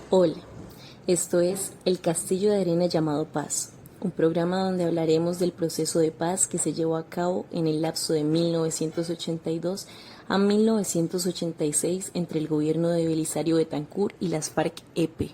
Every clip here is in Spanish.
Hola, esto es El Castillo de Arena llamado Paz, un programa donde hablaremos del proceso de paz que se llevó a cabo en el lapso de 1982 a 1986 entre el gobierno de Belisario Betancur y las FARC-EP.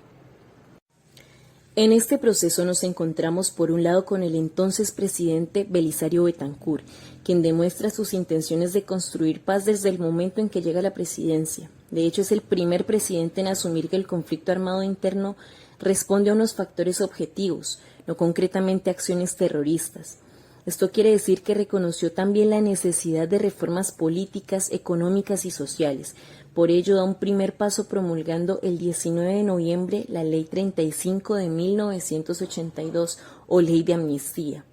En este proceso nos encontramos por un lado con el entonces presidente Belisario Betancur, quien demuestra sus intenciones de construir paz desde el momento en que llega a la presidencia. De hecho, es el primer presidente en asumir que el conflicto armado interno responde a unos factores objetivos, no concretamente a acciones terroristas. Esto quiere decir que reconoció también la necesidad de reformas políticas, económicas y sociales. Por ello, da un primer paso promulgando el 19 de noviembre la Ley 35 de 1982 o Ley de Amnistía.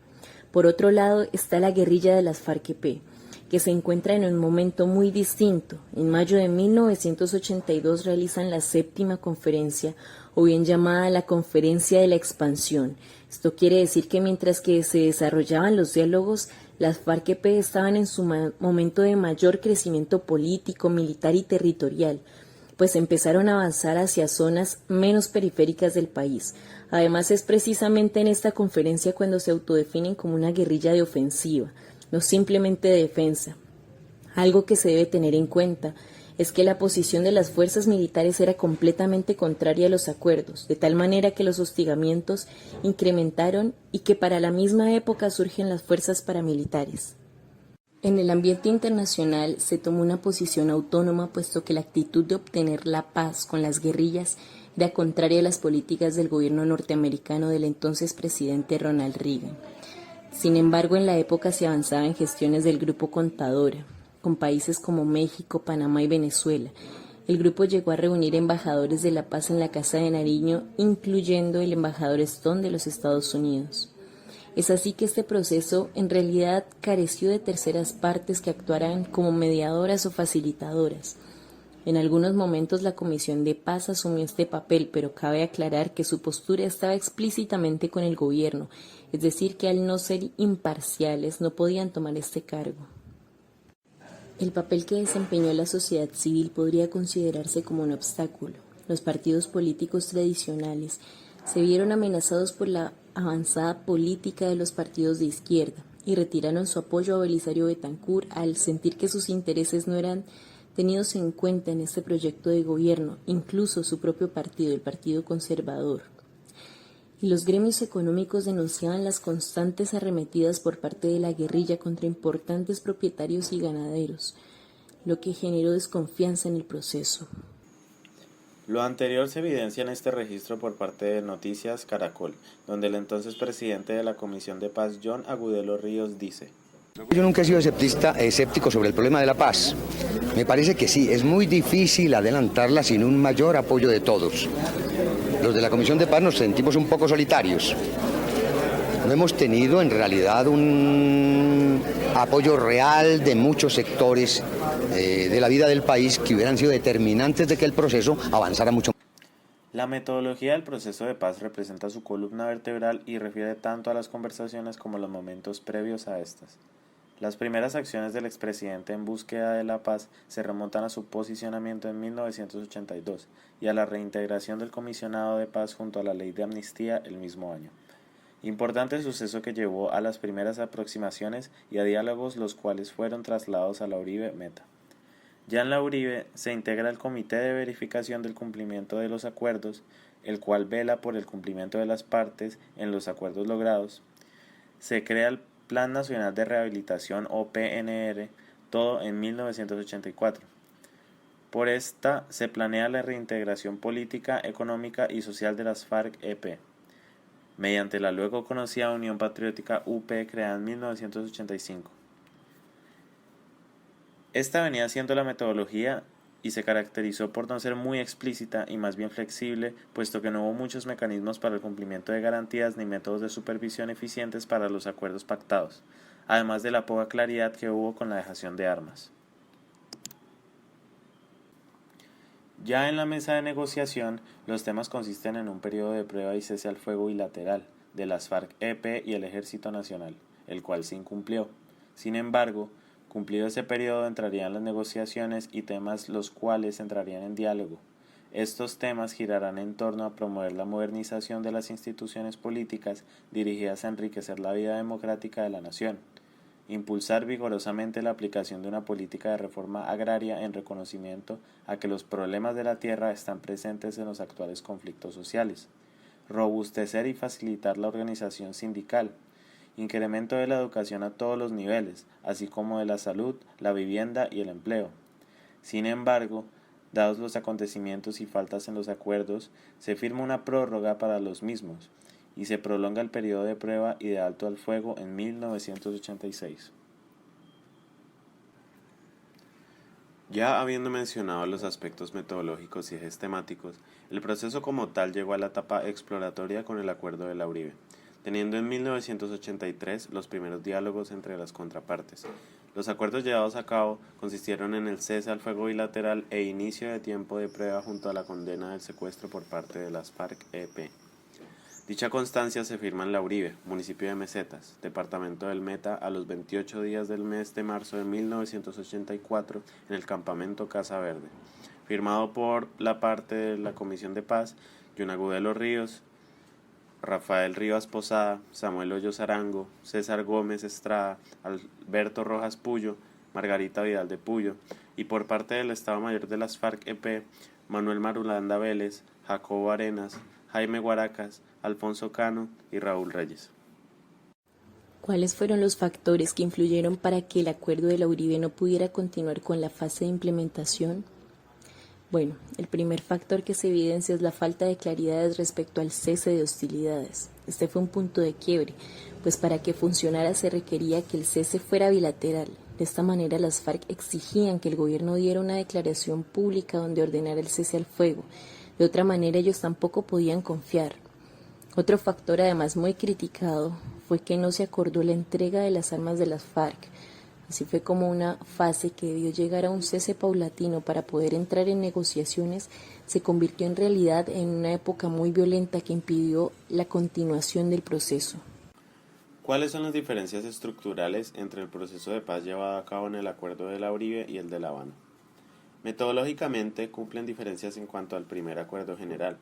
Por otro lado está la guerrilla de las FARC-EP, que se encuentra en un momento muy distinto. En mayo de 1982 realizan la séptima conferencia, o bien llamada la Conferencia de la Expansión. Esto quiere decir que mientras que se desarrollaban los diálogos, las FARC-EP estaban en su momento de mayor crecimiento político, militar y territorial, pues empezaron a avanzar hacia zonas menos periféricas del país. Además, es precisamente en esta conferencia cuando se autodefinen como una guerrilla de ofensiva, no simplemente de defensa. Algo que se debe tener en cuenta es que la posición de las fuerzas militares era completamente contraria a los acuerdos, de tal manera que los hostigamientos incrementaron y que para la misma época surgen las fuerzas paramilitares. En el ambiente internacional se tomó una posición autónoma, puesto que la actitud de obtener la paz con las guerrillas era contraria a las políticas del gobierno norteamericano del entonces presidente Ronald Reagan. Sin embargo, en la época se avanzaba en gestiones del Grupo Contadora, con países como México, Panamá y Venezuela. El grupo llegó a reunir embajadores de la paz en la Casa de Nariño, incluyendo el embajador Stone de los Estados Unidos. Es así que este proceso en realidad careció de terceras partes que actuaran como mediadoras o facilitadoras. En algunos momentos la Comisión de Paz asumió este papel, pero cabe aclarar que su postura estaba explícitamente con el gobierno, es decir, que al no ser imparciales no podían tomar este cargo. El papel que desempeñó la sociedad civil podría considerarse como un obstáculo. Los partidos políticos tradicionales se vieron amenazados por la avanzada política de los partidos de izquierda y retiraron su apoyo a Belisario Betancur al sentir que sus intereses no eran tenidos en cuenta en este proyecto de gobierno, incluso su propio partido, el Partido Conservador. Y los gremios económicos denunciaban las constantes arremetidas por parte de la guerrilla contra importantes propietarios y ganaderos, lo que generó desconfianza en el proceso. Lo anterior se evidencia en este registro por parte de Noticias Caracol, donde el entonces presidente de la Comisión de Paz, John Agudelo Ríos, dice: Yo nunca he sido escéptico sobre el problema de la paz. Me parece que sí, es muy difícil adelantarla sin un mayor apoyo de todos. Los de la Comisión de Paz nos sentimos un poco solitarios. No hemos tenido en realidad un apoyo real de muchos sectores de la vida del país que hubieran sido determinantes de que el proceso avanzara mucho. La metodología del proceso de paz representa su columna vertebral y refiere tanto a las conversaciones como a los momentos previos a estas. Las primeras acciones del expresidente en búsqueda de la paz se remontan a su posicionamiento en 1982 y a la reintegración del comisionado de paz junto a la ley de amnistía el mismo año. Importante suceso que llevó a las primeras aproximaciones y a diálogos, los cuales fueron trasladados a la Uribe Meta. Ya en la Uribe se integra el Comité de Verificación del Cumplimiento de los Acuerdos, el cual vela por el cumplimiento de las partes en los acuerdos logrados. Se crea el Plan Nacional de Rehabilitación o PNR, todo en 1984. Por esta se planea la reintegración política, económica y social de las FARC-EP, mediante la luego conocida Unión Patriótica UP, creada en 1985. Esta venía siendo la metodología y se caracterizó por no ser muy explícita y más bien flexible, puesto que no hubo muchos mecanismos para el cumplimiento de garantías ni métodos de supervisión eficientes para los acuerdos pactados, además de la poca claridad que hubo con la dejación de armas. Ya en la mesa de negociación, los temas consisten en un periodo de prueba y cese al fuego bilateral de las FARC-EP y el Ejército Nacional, el cual se incumplió. Sin embargo, Cumplido ese periodo entrarían las negociaciones y temas los cuales entrarían en diálogo. Estos temas girarán en torno a promover la modernización de las instituciones políticas dirigidas a enriquecer la vida democrática de la nación, impulsar vigorosamente la aplicación de una política de reforma agraria en reconocimiento a que los problemas de la tierra están presentes en los actuales conflictos sociales, robustecer y facilitar la organización sindical, incremento de la educación a todos los niveles, así como de la salud, la vivienda y el empleo. Sin embargo, dados los acontecimientos y faltas en los acuerdos, se firma una prórroga para los mismos y se prolonga el periodo de prueba y de alto al fuego en 1986. Ya habiendo mencionado los aspectos metodológicos y ejes temáticos, el proceso como tal llegó a la etapa exploratoria con el Acuerdo de la Uribe, teniendo en 1983 los primeros diálogos entre las contrapartes. Los acuerdos llevados a cabo consistieron en el cese al fuego bilateral e inicio de tiempo de prueba junto a la condena del secuestro por parte de las FARC-EP. Dicha constancia se firma en La Uribe, municipio de Mesetas, departamento del Meta, a los 28 días del mes de marzo de 1984 en el campamento Casa Verde, firmado por la parte de la Comisión de Paz, Yunagudelo Ríos, Rafael Rivas Posada, Samuel Hoyos Arango, César Gómez Estrada, Alberto Rojas Puyo, Margarita Vidal de Puyo, y por parte del Estado Mayor de las FARC-EP, Manuel Marulanda Vélez, Jacobo Arenas, Jaime Guaracas, Alfonso Cano y Raúl Reyes. ¿Cuáles fueron los factores que influyeron para que el Acuerdo de la Uribe no pudiera continuar con la fase de implementación? Bueno, el primer factor que se evidencia es la falta de claridad respecto al cese de hostilidades. Este fue un punto de quiebre, pues para que funcionara se requería que el cese fuera bilateral. De esta manera las FARC exigían que el gobierno diera una declaración pública donde ordenara el cese al fuego. De otra manera ellos tampoco podían confiar. Otro factor además muy criticado fue que no se acordó la entrega de las armas de las FARC. Así fue como una fase que debió llegar a un cese paulatino para poder entrar en negociaciones se convirtió en realidad en una época muy violenta que impidió la continuación del proceso. ¿Cuáles son las diferencias estructurales entre el proceso de paz llevado a cabo en el Acuerdo de la Uribe y el de La Habana? Metodológicamente cumplen diferencias en cuanto al primer acuerdo general,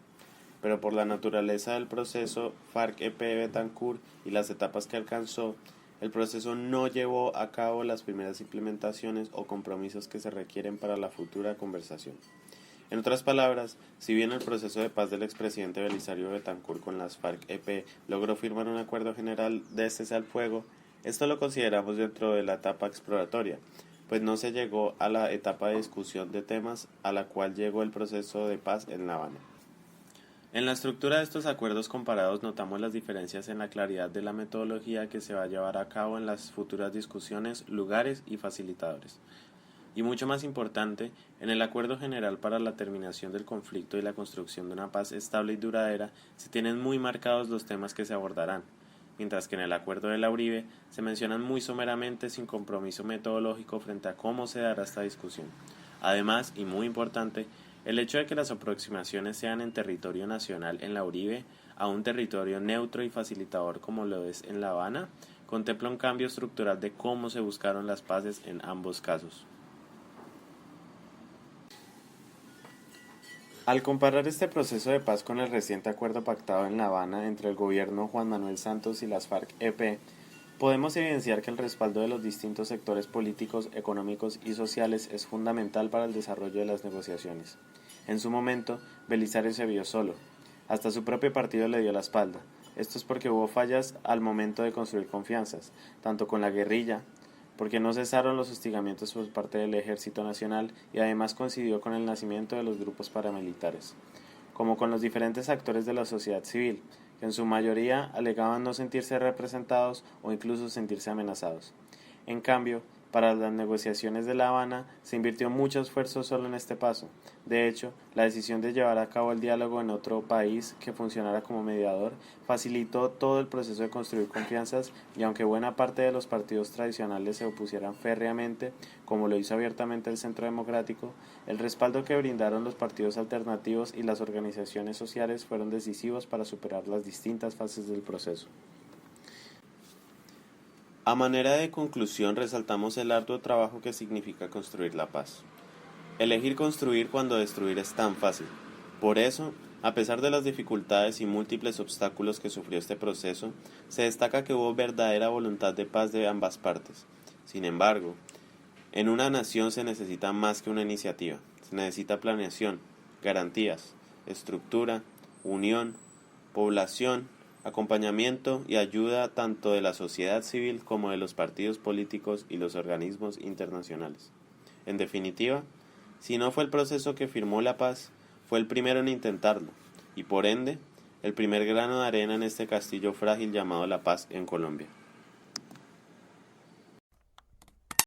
pero por la naturaleza del proceso FARC-EP Betancur y las etapas que alcanzó, el proceso no llevó a cabo las primeras implementaciones o compromisos que se requieren para la futura conversación. En otras palabras, si bien el proceso de paz del expresidente Belisario Betancur con las FARC-EP logró firmar un acuerdo general de cese al fuego, esto lo consideramos dentro de la etapa exploratoria, pues no se llegó a la etapa de discusión de temas a la cual llegó el proceso de paz en La Habana. En la estructura de estos acuerdos comparados notamos las diferencias en la claridad de la metodología que se va a llevar a cabo en las futuras discusiones, lugares y facilitadores. Y mucho más importante, en el Acuerdo General para la Terminación del Conflicto y la Construcción de una Paz Estable y Duradera se tienen muy marcados los temas que se abordarán, mientras que en el Acuerdo de la Uribe se mencionan muy someramente sin compromiso metodológico frente a cómo se dará esta discusión. Además, y muy importante, el hecho de que las aproximaciones sean en territorio nacional en la Uribe a un territorio neutro y facilitador como lo es en La Habana, contempla un cambio estructural de cómo se buscaron las paces en ambos casos. Al comparar este proceso de paz con el reciente acuerdo pactado en La Habana entre el gobierno Juan Manuel Santos y las FARC-EP, podemos evidenciar que el respaldo de los distintos sectores políticos, económicos y sociales es fundamental para el desarrollo de las negociaciones. En su momento, Belisario se vio solo. Hasta su propio partido le dio la espalda. Esto es porque hubo fallas al momento de construir confianzas, tanto con la guerrilla, porque no cesaron los hostigamientos por parte del Ejército Nacional y además coincidió con el nacimiento de los grupos paramilitares, como con los diferentes actores de la sociedad civil, que en su mayoría alegaban no sentirse representados o incluso sentirse amenazados. En cambio, para las negociaciones de La Habana se invirtió mucho esfuerzo solo en este paso. De hecho, la decisión de llevar a cabo el diálogo en otro país que funcionara como mediador facilitó todo el proceso de construir confianzas y aunque buena parte de los partidos tradicionales se opusieran férreamente, como lo hizo abiertamente el Centro Democrático, el respaldo que brindaron los partidos alternativos y las organizaciones sociales fueron decisivos para superar las distintas fases del proceso. A manera de conclusión, resaltamos el arduo trabajo que significa construir la paz. Elegir construir cuando destruir es tan fácil. Por eso, a pesar de las dificultades y múltiples obstáculos que sufrió este proceso, se destaca que hubo verdadera voluntad de paz de ambas partes. Sin embargo, en una nación se necesita más que una iniciativa. Se necesita planeación, garantías, estructura, unión, población, acompañamiento y ayuda tanto de la sociedad civil como de los partidos políticos y los organismos internacionales. En definitiva, si no fue el proceso que firmó la paz, fue el primero en intentarlo, y por ende, el primer grano de arena en este castillo frágil llamado la paz en Colombia.